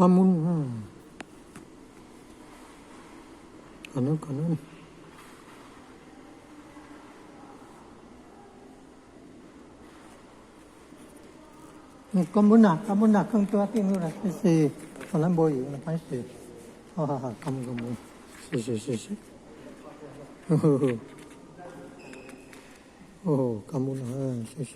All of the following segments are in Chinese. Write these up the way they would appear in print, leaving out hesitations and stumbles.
感恩，感恩，感恩。感恩啊，感恩啊，更多听了，谢谢。可能没有了，没事。好好好，感恩感恩，谢谢谢谢。呵呵呵，哦，感恩啊，谢谢。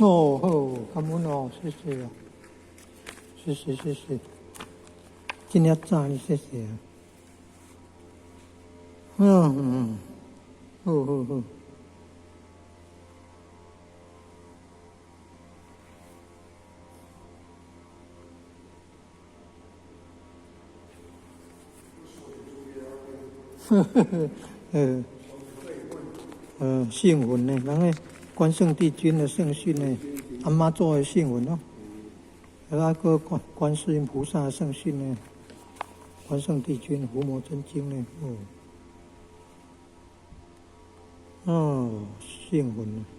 哦哦，感恩哦，谢谢啊，谢谢谢谢，今天赞你谢谢啊。嗯，哦哦哦。幸运呢，人个关圣帝君的圣训呢，阿妈做的幸运咯，那个观世音菩萨的圣训呢，关圣帝君伏魔真经呢，哦，幸运。